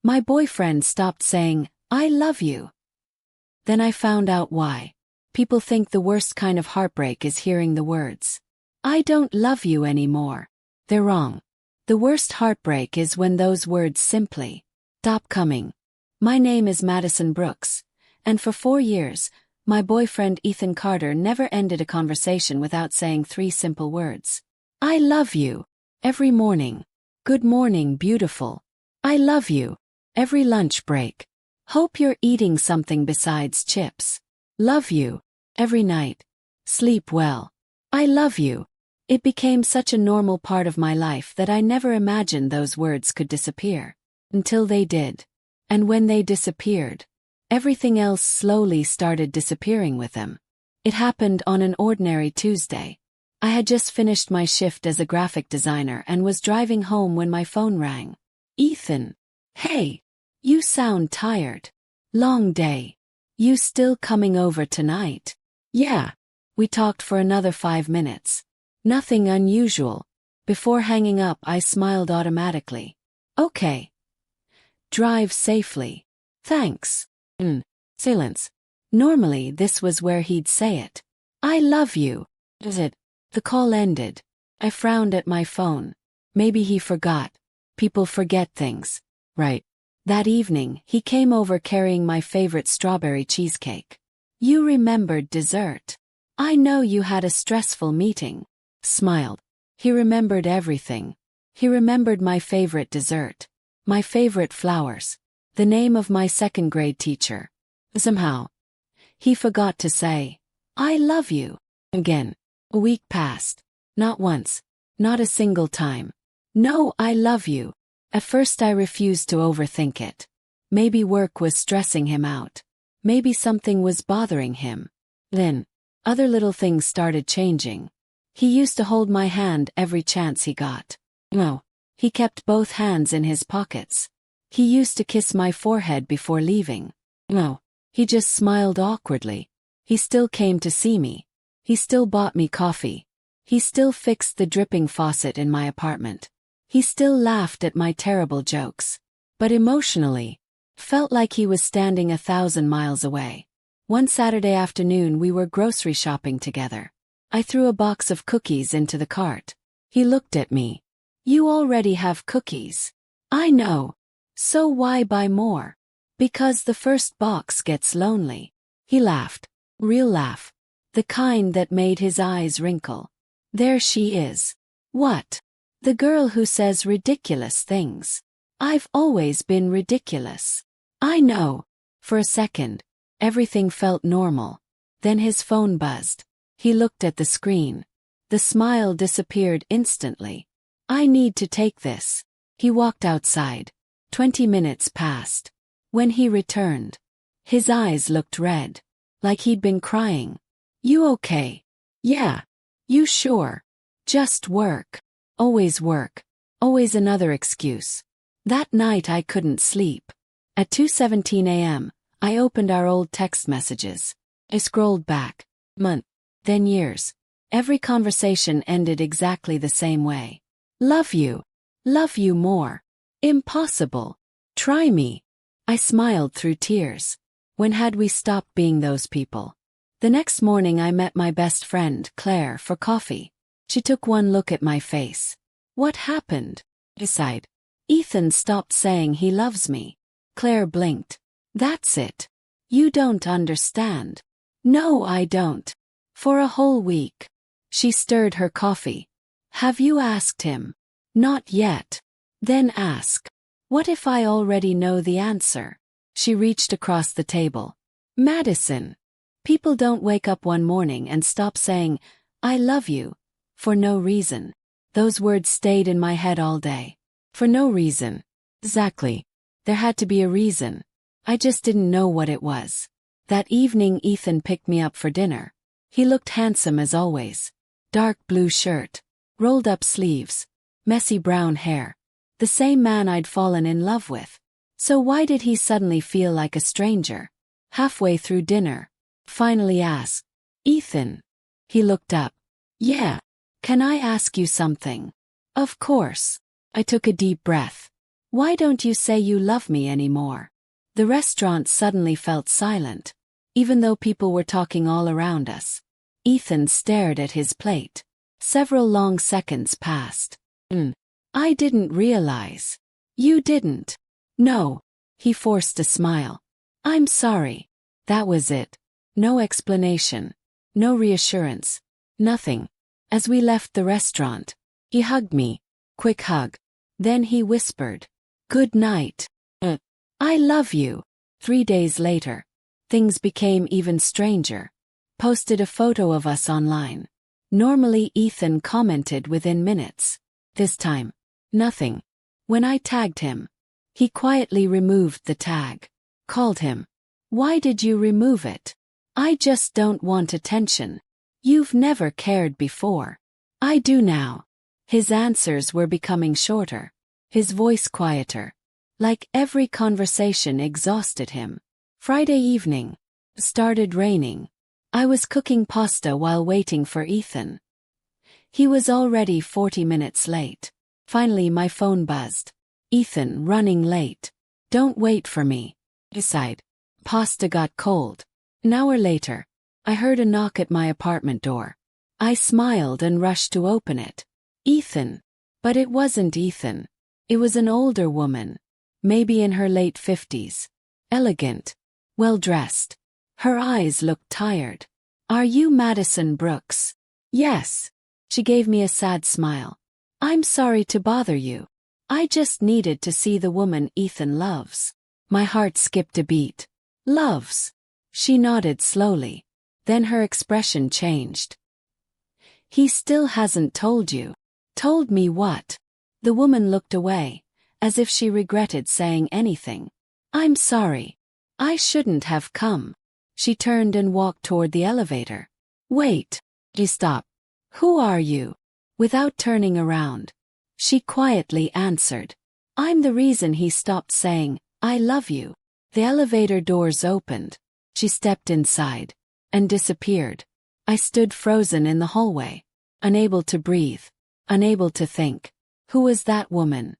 My boyfriend stopped saying, "I love you." Then I found out why. People think the worst kind of heartbreak is hearing the words, "I don't love you anymore." They're wrong. The worst heartbreak is when those words simply stop coming. My name is Madison Brooks, and for 4 years, my boyfriend Ethan Carter never ended a conversation without saying 3 simple words. "I love you." Every morning. "Good morning, beautiful." "I love you." Every lunch break. "Hope you're eating something besides chips." "Love you." Every night. "Sleep well." "I love you." It became such a normal part of my life that I never imagined those words could disappear. Until they did. And when they disappeared, everything else slowly started disappearing with them. It happened on an ordinary Tuesday. I had just finished my shift as a graphic designer and was driving home when my phone rang. "Ethan. Hey. You sound tired. Long day. You still coming over tonight?" "Yeah." We talked for another 5 minutes. Nothing unusual. Before hanging up, I smiled automatically. "Okay. Drive safely." "Thanks." Silence. Normally this was where he'd say it. "I love you." Is it? The call ended. I frowned at my phone. Maybe he forgot. People forget things. Right. That evening, he came over carrying my favorite strawberry cheesecake. "You remembered dessert. I know you had a stressful meeting." Smiled. He remembered everything. He remembered my favorite dessert. My favorite flowers. The name of my second-grade teacher. Somehow, he forgot to say, "I love you." Again. A week passed. Not once. Not a single time. No "I love you." At first I refused to overthink it. Maybe work was stressing him out. Maybe something was bothering him. Then, other little things started changing. He used to hold my hand every chance he got. No. He kept both hands in his pockets. He used to kiss my forehead before leaving. No. He just smiled awkwardly. He still came to see me. He still bought me coffee. He still fixed the dripping faucet in my apartment. He still laughed at my terrible jokes. But emotionally, felt like he was standing 1,000 miles away. One Saturday afternoon we were grocery shopping together. I threw a box of cookies into the cart. He looked at me. "You already have cookies." "I know. So why buy more?" "Because the first box gets lonely." He laughed. Real laugh. The kind that made his eyes wrinkle. "There she is." "What?" "The girl who says ridiculous things." "I've always been ridiculous." "I know." For a second, everything felt normal. Then his phone buzzed. He looked at the screen. The smile disappeared instantly. "I need to take this." He walked outside. 20 minutes passed. When he returned, his eyes looked red. Like he'd been crying. "You okay?" "Yeah." "You sure?" "Just work." Always work. Always another excuse. That night I couldn't sleep. At 2:17 a.m., I opened our old text messages. I scrolled back. Month. Then years. Every conversation ended exactly the same way. "Love you." "Love you more." "Impossible." "Try me." I smiled through tears. When had we stopped being those people? The next morning I met my best friend, Claire, for coffee. She took one look at my face. "What happened?" I sighed. "Ethan stopped saying he loves me." Claire blinked. "That's it. You don't understand." "No, I don't." "For a whole week." She stirred her coffee. "Have you asked him?" "Not yet." "Then ask." "What if I already know the answer?" She reached across the table. "Madison. People don't wake up one morning and stop saying, 'I love you,' for no reason." Those words stayed in my head all day. For no reason. Exactly. There had to be a reason. I just didn't know what it was. That evening Ethan picked me up for dinner. He looked handsome as always. Dark blue shirt. Rolled up sleeves. Messy brown hair. The same man I'd fallen in love with. So why did he suddenly feel like a stranger? Halfway through dinner, finally asked, "Ethan." He looked up. "Yeah. Can I ask you something?" "Of course." I took a deep breath. Why don't you say you love me anymore? The restaurant suddenly felt silent, even though people were talking all around us. Ethan stared at his plate. Several long seconds passed. I didn't realize. You didn't? No. He forced a smile. I'm sorry. That was it. No explanation. No reassurance. Nothing. As we left the restaurant, he hugged me. Quick hug. Then he whispered, "Good night. I love you." 3 days later, things became even stranger. Posted a photo of us online. Normally Ethan commented within minutes. This time, nothing. When I tagged him, he quietly removed the tag. Called him. Why did you remove it? I just don't want attention. You've never cared before. I do now. His answers were becoming shorter. His voice quieter. Like every conversation exhausted him. Friday evening. Started raining. I was cooking pasta while waiting for Ethan. He was already 40 minutes late. Finally my phone buzzed. Ethan, running late. Don't wait for me. Decide. Pasta got cold. An hour later, I heard a knock at my apartment door. I smiled and rushed to open it. Ethan. But it wasn't Ethan. It was an older woman. Maybe in her late 50s. Elegant. Well-dressed. Her eyes looked tired. Are you Madison Brooks? Yes. She gave me a sad smile. I'm sorry to bother you. I just needed to see the woman Ethan loves. My heart skipped a beat. Loves. She nodded slowly. Then her expression changed. He still hasn't told you. Told me what? The woman looked away, as if she regretted saying anything. I'm sorry. I shouldn't have come. She turned and walked toward the elevator. Wait. He stopped. Who are you? Without turning around, she quietly answered. I'm the reason he stopped saying, I love you. The elevator doors opened. She stepped inside and disappeared. I stood frozen in the hallway, unable to breathe, unable to think. Who was that woman?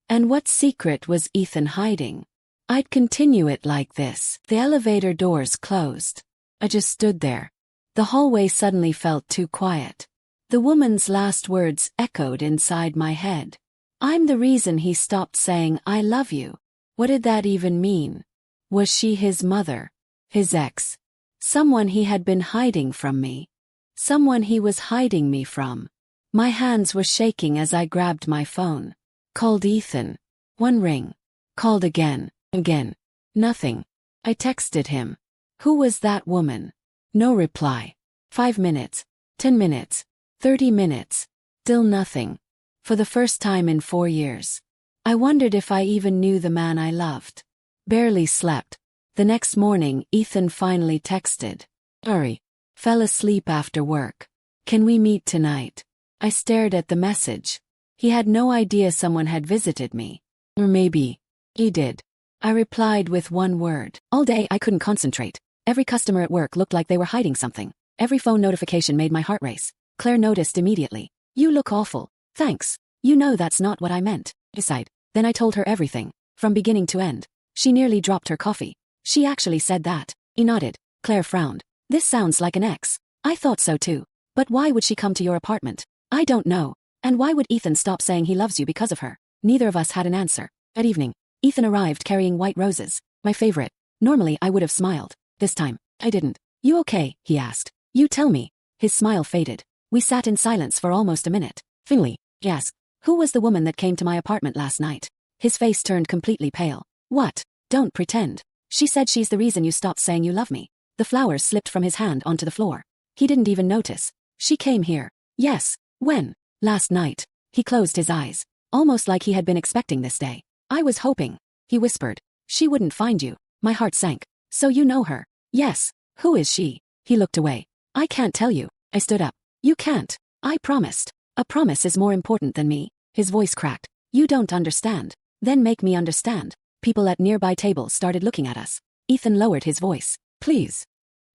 And what secret was Ethan hiding? I'd continue it like this. The elevator doors closed. I just stood there. The hallway suddenly felt too quiet. The woman's last words echoed inside my head. I'm the reason he stopped saying I love you. What did that even mean? Was she his mother? His ex? Someone he had been hiding from me? Someone he was hiding me from? My hands were shaking as I grabbed my phone. Called Ethan. One ring. Called again. Again. Nothing. I texted him. Who was that woman? No reply. 5 minutes. 10 minutes. 30 minutes. Still nothing. For the first time in 4 years. I wondered if I even knew the man I loved. Barely slept. The next morning, Ethan finally texted. Sorry. Fell asleep after work. Can we meet tonight? I stared at the message. He had no idea someone had visited me. Or maybe he did. I replied with one word. All day I couldn't concentrate. Every customer at work looked like they were hiding something. Every phone notification made my heart race. Claire noticed immediately. You look awful. Thanks. You know that's not what I meant. Decide. Then I told her everything, from beginning to end. She nearly dropped her coffee. She actually said that. He nodded. Claire frowned. This sounds like an ex. I thought so too. But why would she come to your apartment? I don't know. And why would Ethan stop saying he loves you because of her? Neither of us had an answer. That evening, Ethan arrived carrying white roses. My favorite. Normally I would have smiled. This time, I didn't. You okay? He asked. You tell me. His smile faded. We sat in silence for almost a minute. Finally, he asked. Who was the woman that came to my apartment last night? His face turned completely pale. What? Don't pretend. She said she's the reason you stopped saying you love me. The flowers slipped from his hand onto the floor. He didn't even notice. She came here. Yes. When? Last night. He closed his eyes. Almost like he had been expecting this day. I was hoping. He whispered. She wouldn't find you. My heart sank. So you know her? Yes. Who is she? He looked away. I can't tell you. I stood up. You can't. I promised. A promise is more important than me. His voice cracked. You don't understand. Then make me understand. People at nearby tables started looking at us. Ethan lowered his voice. Please.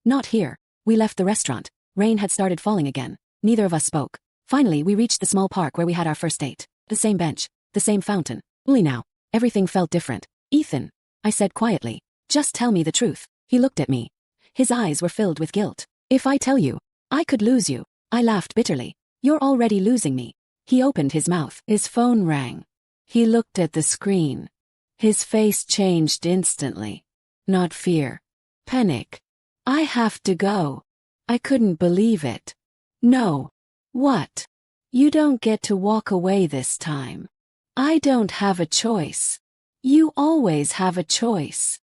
Not here. We left the restaurant. Rain had started falling again. Neither of us spoke. Finally we reached the small park where we had our first date. The same bench. The same fountain. Only now, Everything felt different. Ethan, I said quietly, just tell me the truth. He looked at me. His eyes were filled with guilt. If I tell you, I could lose you. I laughed bitterly. You're already losing me. He opened his mouth. His phone rang. He looked at the screen. His face changed instantly. Not fear. Panic. I have to go. I couldn't believe it. No. What? You don't get to walk away this time. I don't have a choice. You always have a choice.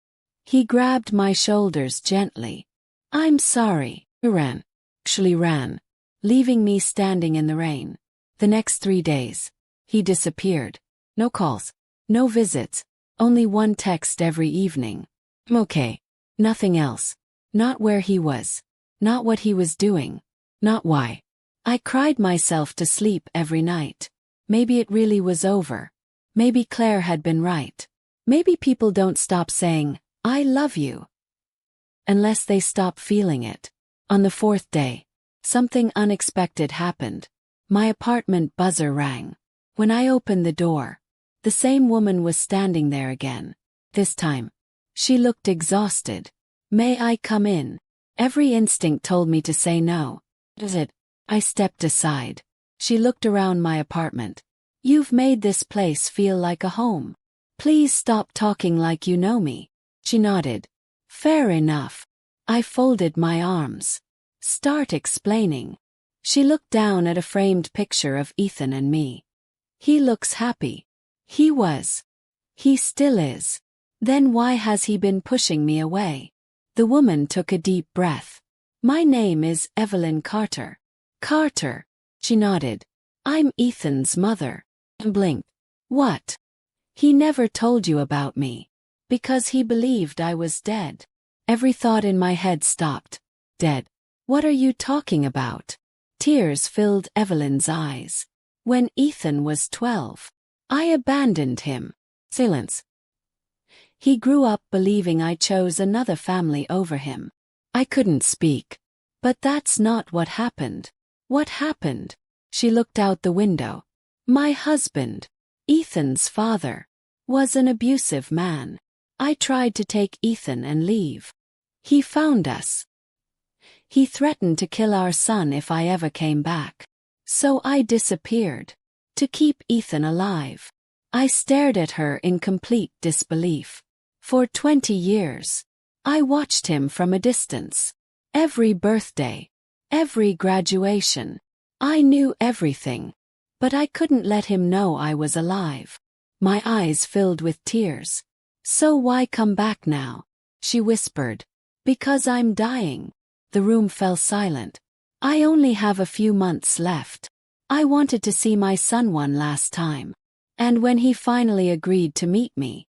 He grabbed my shoulders gently. I'm sorry. He ran. Actually ran, leaving me standing in the rain. The next 3 days, he disappeared. No calls, no visits, only one text every evening. I'm okay. Nothing else. Not where he was. Not what he was doing. Not why. I cried myself to sleep every night. Maybe it really was over. Maybe Claire had been right. Maybe people don't stop saying, I love you, unless they stop feeling it. On the 4th day, something unexpected happened. My apartment buzzer rang. When I opened the door, the same woman was standing there again. This time, she looked exhausted. May I come in? Every instinct told me to say no. Is it? I stepped aside. She looked around my apartment. You've made this place feel like a home. Please stop talking like you know me. She nodded. Fair enough. I folded my arms. Start explaining. She looked down at a framed picture of Ethan and me. He looks happy. He was. He still is. Then why has he been pushing me away? The woman took a deep breath. My name is Evelyn Carter. Carter. She nodded. I'm Ethan's mother. And blinked. What? He never told you about me. Because he believed I was dead. Every thought in my head stopped. Dead. What are you talking about? Tears filled Evelyn's eyes. When Ethan was 12, I abandoned him. Silence. He grew up believing I chose another family over him. I couldn't speak. But that's not what happened. What happened? She looked out the window. My husband, Ethan's father, was an abusive man. I tried to take Ethan and leave. He found us. He threatened to kill our son if I ever came back. So I disappeared. To keep Ethan alive. I stared at her in complete disbelief. For 20 years, I watched him from a distance. Every birthday, every graduation. I knew everything. But I couldn't let him know I was alive. My eyes filled with tears. So why come back now? She whispered. Because I'm dying. The room fell silent. I only have a few months left. I wanted to see my son one last time. And when he finally agreed to meet me,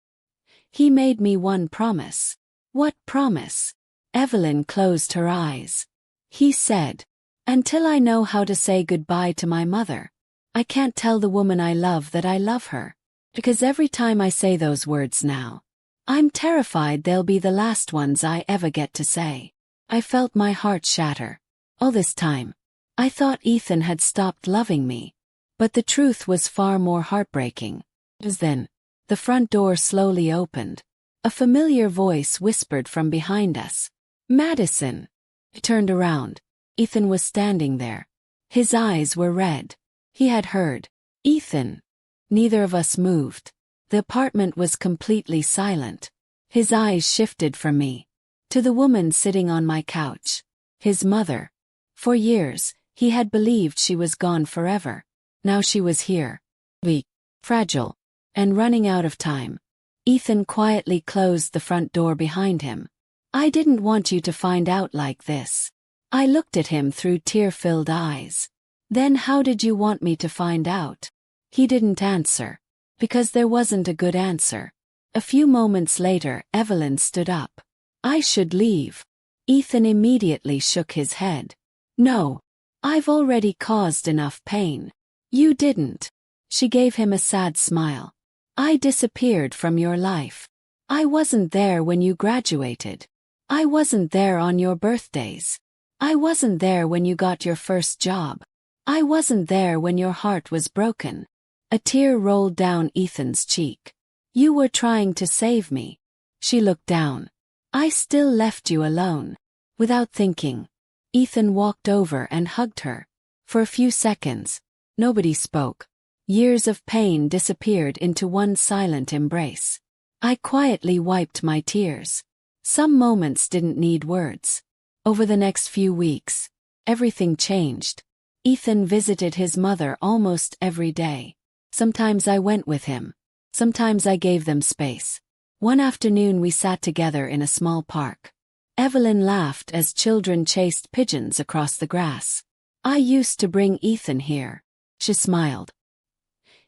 he made me one promise. What promise? Evelyn closed her eyes. He said, until I know how to say goodbye to my mother, I can't tell the woman I love that I love her. Because every time I say those words now, I'm terrified they'll be the last ones I ever get to say. I felt my heart shatter. All this time, I thought Ethan had stopped loving me. But the truth was far more heartbreaking. As then, the front door slowly opened. A familiar voice whispered from behind us. Madison. I turned around. Ethan was standing there. His eyes were red. He had heard. Ethan. Neither of us moved. The apartment was completely silent. His eyes shifted from me to the woman sitting on my couch. His mother. For years, he had believed she was gone forever. Now she was here. Weak, fragile, and running out of time. Ethan quietly closed the front door behind him. I didn't want you to find out like this. I looked at him through tear-filled eyes. Then how did you want me to find out? He didn't answer. Because there wasn't a good answer. A few moments later, Evelyn stood up. I should leave. Ethan immediately shook his head. No. I've already caused enough pain. You didn't. She gave him a sad smile. I disappeared from your life. I wasn't there when you graduated. I wasn't there on your birthdays. I wasn't there when you got your first job. I wasn't there when your heart was broken. A tear rolled down Ethan's cheek. You were trying to save me. She looked down. I still left you alone. Without thinking, Ethan walked over and hugged her. For a few seconds, nobody spoke. Years of pain disappeared into one silent embrace. I quietly wiped my tears. Some moments didn't need words. Over the next few weeks, everything changed. Ethan visited his mother almost every day. Sometimes I went with him. Sometimes I gave them space. One afternoon we sat together in a small park. Evelyn laughed as children chased pigeons across the grass. I used to bring Ethan here. She smiled.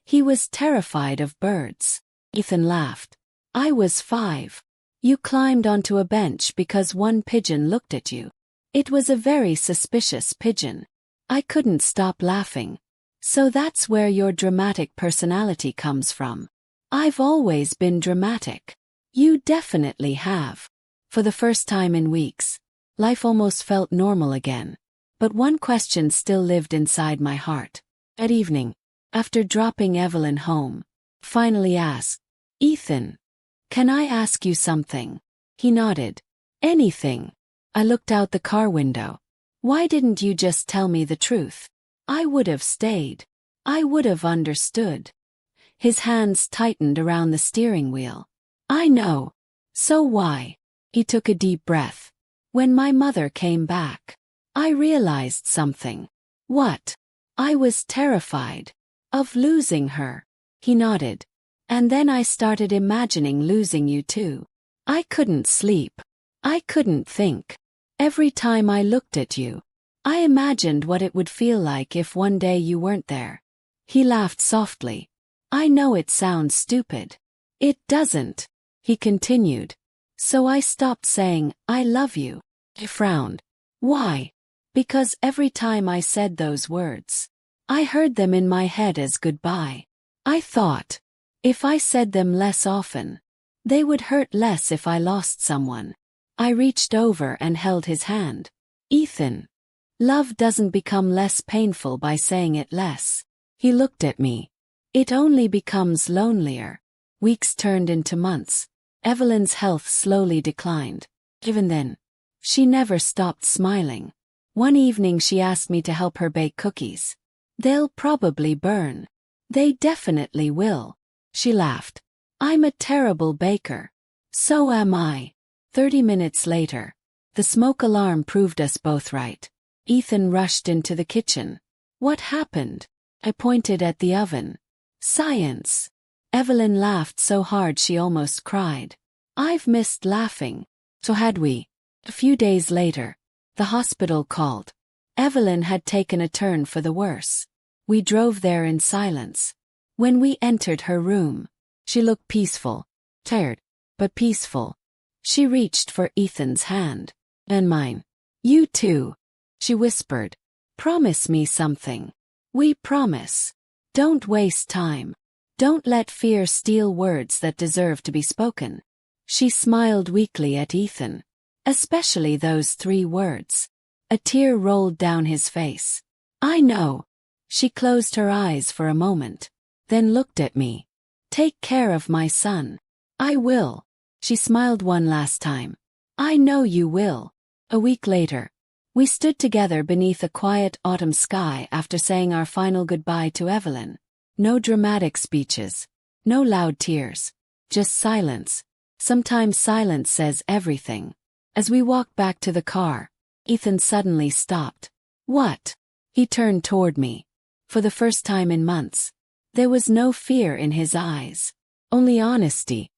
He was terrified of birds. Ethan laughed. I was 5. You climbed onto a bench because one pigeon looked at you. It was a very suspicious pigeon. I couldn't stop laughing. So that's where your dramatic personality comes from. I've always been dramatic. You definitely have. For the first time in weeks, life almost felt normal again. But one question still lived inside my heart. At evening, after dropping Evelyn home, finally asked, Ethan, can I ask you something? He nodded. Anything. I looked out the car window. Why didn't you just tell me the truth? I would have stayed. I would have understood. His hands tightened around the steering wheel. I know. So why? He took a deep breath. When my mother came back, I realized something. What? I was terrified of losing her. He nodded. And then I started imagining losing you too. I couldn't sleep. I couldn't think. Every time I looked at you, I imagined what it would feel like if one day you weren't there. He laughed softly. I know it sounds stupid. It doesn't. He continued. So I stopped saying, I love you. He frowned. Why? Because every time I said those words, I heard them in my head as goodbye. I thought, if I said them less often, they would hurt less if I lost someone. I reached over and held his hand. Ethan, love doesn't become less painful by saying it less. He looked at me. It only becomes lonelier. Weeks turned into months. Evelyn's health slowly declined. Even then, she never stopped smiling. One evening she asked me to help her bake cookies. They'll probably burn. They definitely will. She laughed. I'm a terrible baker. So am I. 30 minutes later, the smoke alarm proved us both right. Ethan rushed into the kitchen. What happened? I pointed at the oven. Science. Evelyn laughed so hard she almost cried. I've missed laughing. So had we. A few days later, the hospital called. Evelyn had taken a turn for the worse. We drove there in silence. When we entered her room, she looked peaceful. Tired, but peaceful. She reached for Ethan's hand. And mine. You too. She whispered. Promise me something. We promise. Don't waste time. Don't let fear steal words that deserve to be spoken. She smiled weakly at Ethan. Especially those 3 words. A tear rolled down his face. I know. She closed her eyes for a moment. Then looked at me. Take care of my son. I will. She smiled one last time. I know you will. A week later, we stood together beneath a quiet autumn sky after saying our final goodbye to Evelyn. No dramatic speeches. No loud tears. Just silence. Sometimes silence says everything. As we walked back to the car, Ethan suddenly stopped. What? He turned toward me. For the first time in months, there was no fear in his eyes. Only honesty.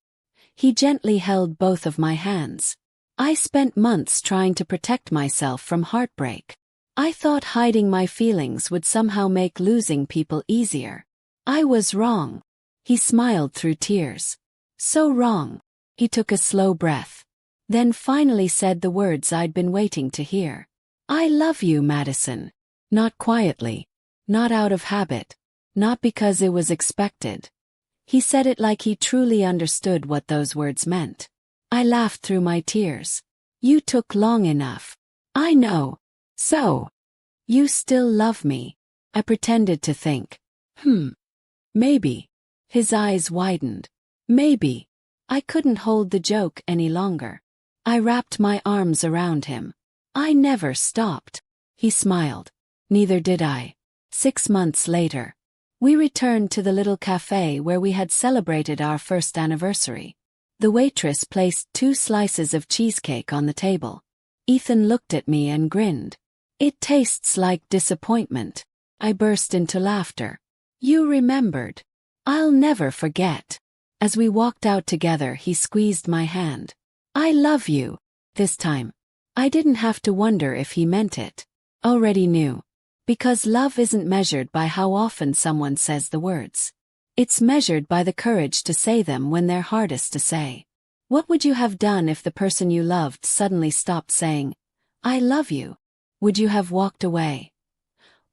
He gently held both of my hands. I spent months trying to protect myself from heartbreak. I thought hiding my feelings would somehow make losing people easier. I was wrong. He smiled through tears. So wrong. He took a slow breath. Then finally said the words I'd been waiting to hear. I love you, Madison. Not quietly. Not out of habit. Not because it was expected. He said it like he truly understood what those words meant. I laughed through my tears. You took long enough. I know. So. You still love me. I pretended to think. Maybe. His eyes widened. Maybe. I couldn't hold the joke any longer. I wrapped my arms around him. I never stopped. He smiled. Neither did I. 6 months later, we returned to the little cafe where we had celebrated our first anniversary. The waitress placed 2 slices of cheesecake on the table. Ethan looked at me and grinned. It tastes like disappointment. I burst into laughter. You remembered. I'll never forget. As we walked out together, he squeezed my hand. I love you. This time. I didn't have to wonder if he meant it. Already knew. Because love isn't measured by how often someone says the words. It's measured by the courage to say them when they're hardest to say. What would you have done if the person you loved suddenly stopped saying, I love you? Would you have walked away?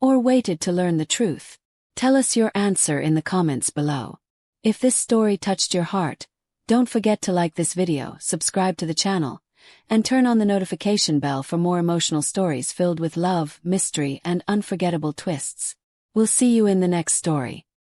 Or waited to learn the truth? Tell us your answer in the comments below. If this story touched your heart, don't forget to like this video, subscribe to the channel, and turn on the notification bell for more emotional stories filled with love, mystery, and unforgettable twists. We'll see you in the next story.